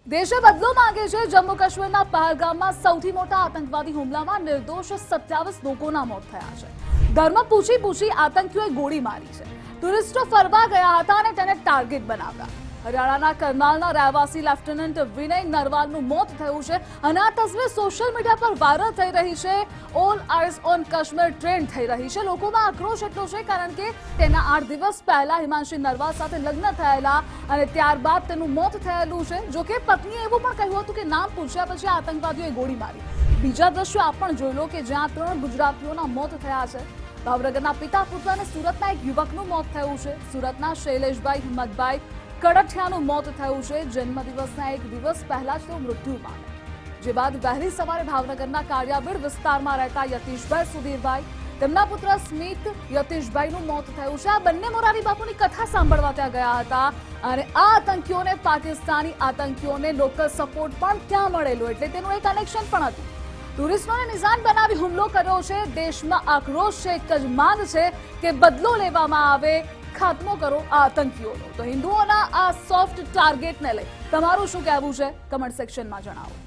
દેશે બદલો માંગે છે। જમ્મુ કાશ્મીરના પહલગામમાં સૌથી મોટા આતંકવાદી હુમલામાં નિર્દોષ 27 લોકોના મોત થયા છે। ધર્મ પૂછી આતંકીઓએ ગોળી મારી છે। ટુરિસ્ટો ફરવા ગયા હતા અને તેને ટાર્ગેટ બનાવ્યા। હરિયાણાના કરનાલના રહેવાસી લેફ્ટનન્ટ વિનય નરવાલનું મોત થયું છે અને આ તસવીર સોશિયલ મીડિયા પર વાયરલ થઈ રહી છે। All eyes on Kashmir trend થઈ રહી છે। લોકોમાં આક્રોશ એટલો છે કારણ કે તેના 8 દિવસ પહેલા હિમાંશી નરવાલ સાથે લગ્ન થયેલા અને ત્યારબાદ તેનું મોત થયેલું છે। જો કે પત્નીએ એવું પણ કહ્યું હતું કે નામ પૂછ્યા પછી આતંકવાદીઓએ ગોળી મારી। બીજા દ્રશ્યો આપ પણ જોઈ લો કે જ્યાં 3 ગુજરાતીઓના મોત થયા છે। ભાવનગરના પિતા પુત્ર અને સુરતના એક યુવકનું મોત થયું છે। સુરતના શૈલેષભાઈ હિંમતભાઈ કડઠિયાનું મોત થયું છે। જન્મદિવસના એક દિવસ પહેલા જ તેઓ મૃત્યુ પામ્યા। જે બાદ વહેલી સવારે ભાવનગરના કાળિયાબીડ વિસ્તારમાં રહેતા યતીશભાઈ સુધીરભાઈ તેમના પુત્ર સ્મિત યતીશભાઈનું મોત થયું છે। આ બંને મોરારી બાપુની કથા સાંભળવા ત્યાં ગયા હતા અને આ આતંકીઓને પાકિસ્તાની આતંકીઓને લોકલ સપોર્ટ પણ ત્યાં મળેલો એટલે તેનું એક કનેક્શન પણ હતું। ટુરિસ્ટોને નિશાન બનાવી હુમલો કર્યો છે। દેશમાં આક્રોશ છે। એક જ માંગ છે કે બદલો લેવામાં આવે, ખાત્મો કરો આ આતંકીઓનો। તો હિન્દુઓના આ સોફ્ટ ટાર્ગેટને લઈ તમારું શું કહેવું છે કમેન્ટ સેક્શનમાં જણાવો।